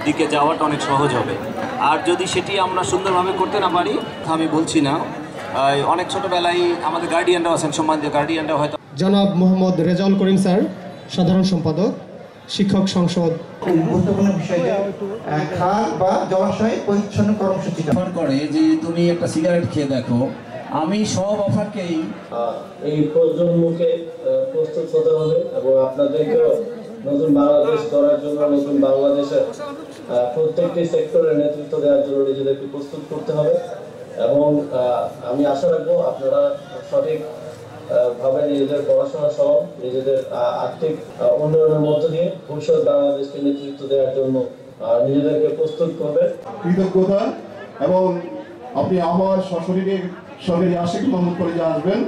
দিকে যাওয়াটা অনেক সহজ হবে। আর যদি সেটি আমরা সুন্দরভাবে করতে না পারি, আমি বলছি না, অনেক ছোটোবেলায় আমাদের গার্ডিয়ানরাও আছেন, সম্মানিত গার্ডিয়ানরাও হয়তো। জনাব মোহাম্মদ রেজাউল করিম স্যার, সাধারণ সম্পাদক, শিক্ষক সংসদ। গুরুত্বপূর্ণ বিষয়টি খাল বা জলাশয় পরিচ্ছন্ন কর্মসূচি অফার করে যে তুমি একটা সিগারেট খেয়ে দেখো। আমি সব অফারকেই এই প্রজন্মকে প্রস্তুত হতে হবে এবং আপনাদেরকেও নতুন বাংলাদেশ গড়ার জন্য, নতুন বাংলাদেশের প্রত্যেকটি সেক্টরে নেতৃত্ব দেওয়ার জন্য নিজেদেরকে প্রস্তুত করতে হবে। এবং আমি আশা রাখবো আপনারা সঠিক ভাবে নিজেদের পড়াশোনা সহ নিজেদের আর্থিক উন্নয়নের মধ্য দিয়ে ভবিষ্যৎ বাংলাদেশকে নেতৃত্ব দেওয়ার জন্য নিজেদেরকে প্রস্তুত করবেন। কৃতজ্ঞতা এবং আপনি আমার সশরীরে সঙ্গে আশিক মোহাম্মদ কলেজে আসবেন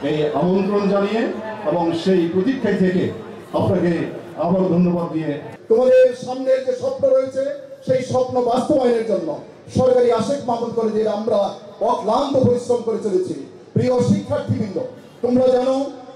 এই আমন্ত্রণ জানিয়ে এবং সেই প্রতীক্ষায় থেকে আপনাকে আবারও ধন্যবাদ দিয়ে তোমাদের সামনের যে স্বপ্ন রয়েছে সেই স্বপ্ন বাস্তবায়নের জন্য সরকারি আশিক মোহাম্মদ কলেজে আমরা অক্লান্ত পরিশ্রম করে চলেছি। প্রিয় শিক্ষার্থীবৃন্দ, তোমরা জানো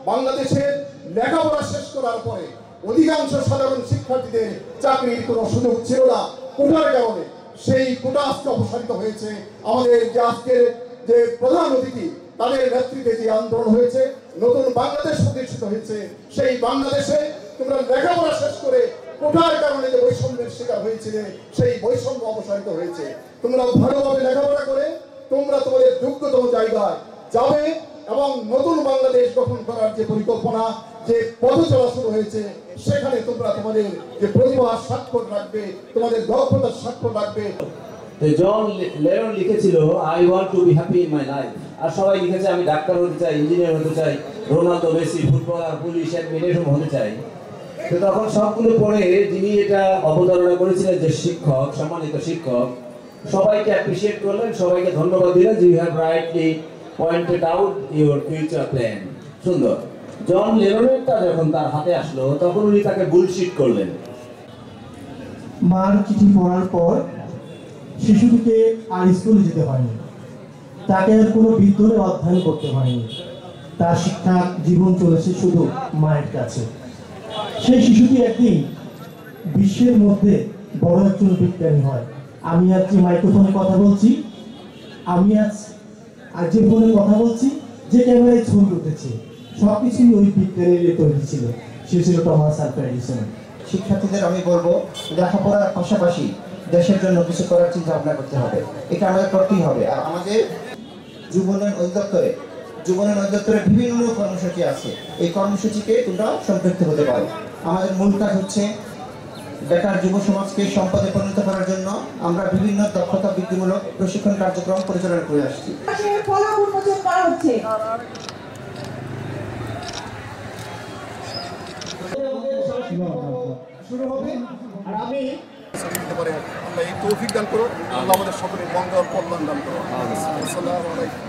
বাংলাদেশের লেখাপড়া শেষ করার পরে অধিকাংশ সাধারণ শিক্ষার্থীদের চাকরির কোনো সুযোগ ছিল না কোটার কারণে। সেই কোটা আজকে অপসারিত হয়েছে। আমাদের যে আজকের যে প্রধান অতিথি তাদের নেতৃত্বে যে আন্দোলন হয়েছে, নতুন বাংলাদেশ প্রতিষ্ঠিত হয়েছে। সেই বাংলাদেশে তোমরা লেখাপড়া শেষ করে কোটার কারণে যে বৈষম্যের শিকার হয়েছিলে সেই বৈষম্য অপসারিত হয়েছে। তোমরা ভালোভাবে লেখাপড়া করে তোমরা তোমাদের যোগ্যতম জায়গায় যাবে এবং নতুন বাংলাদেশ গঠন করার যে পরিকল্পনা, যে পথ চলা শুরু হয়েছে, সেখানে তোমরা তোমাদের যে প্রতিভার স্বাক্ষর রাখবে, তোমাদের দক্ষতার স্বাক্ষর রাখবে। জন লেনন লিখেছিল I want to be happy in my life. আর সবাই লিখেছে আমি ডাক্তার হতে চাই, ইঞ্জিনিয়ার হতে চাই, Ronaldo, Messi, footballer, police, admin এরকম হতে চাই। তো তখন সবগুলো পড়ে যিনি এটা অবতারণা করেছিলেন, যে শিক্ষক, সম্মানিত শিক্ষক, সবাইকে অ্যাপ্রিসিয়েট করলেন, সবাইকে ধন্যবাদ দিলেন যে you have rightly pointed out your future plan. সুন্দর। জন লেননেরটা যখন তার হাতে আসলো তখন উনি তাকে বুলশিট করলেন। মার চিঠি পড়ার পর শিশুটিকে আর স্কুলে যেতে হয়নি, তাকে আর কোনো বিদ্যালয়ে অধ্যয়ন করতে হয়নি। তার শিক্ষা জীবন চলেছে শুধু মায়ের কাছে। সেই শিশুটি একদিন বিশ্বের মধ্যে বড় একজন বিজ্ঞানী হয়। আমি আজ যে মাইক্রোফোনে কথা বলছি, আমি আজ যে ফোনে কথা বলছি, যে ক্যামেরায় ছবি উঠেছে, সবকিছুই ওই বিজ্ঞানীর তৈরি ছিল। সে ছিল টমাস আলভা এডিসন। শিক্ষার্থীদের আমি বলবো, লেখাপড়ার পাশাপাশি দেশের জন্য কিছু করার চিন্তা ভাবনা করতে হবে। এটা আমাদের করতেই হবে। আর আমাদের যুব উন্নয়ন অধিদপ্তরে বিভিন্ন কর্মসূচি আছে। এই কর্মসূচিকে তোমরা সম্পৃক্ত হতে পারো। আমাদের মূল কাজ হচ্ছে বেকার যুব সমাজকে সম্পদে পরিণত করার জন্য আমরা বিভিন্ন দক্ষতা বৃদ্ধিমূলক প্রশিক্ষণ কার্যক্রম পরিচালনা করে আসছি। শুরু হবে আর আমি আল্লাহ এই তৌফিক দান করো, আল্লাহ আমাদের সকলের মঙ্গল কল্যাণ দান করো। আসসালামু আলাইকুম।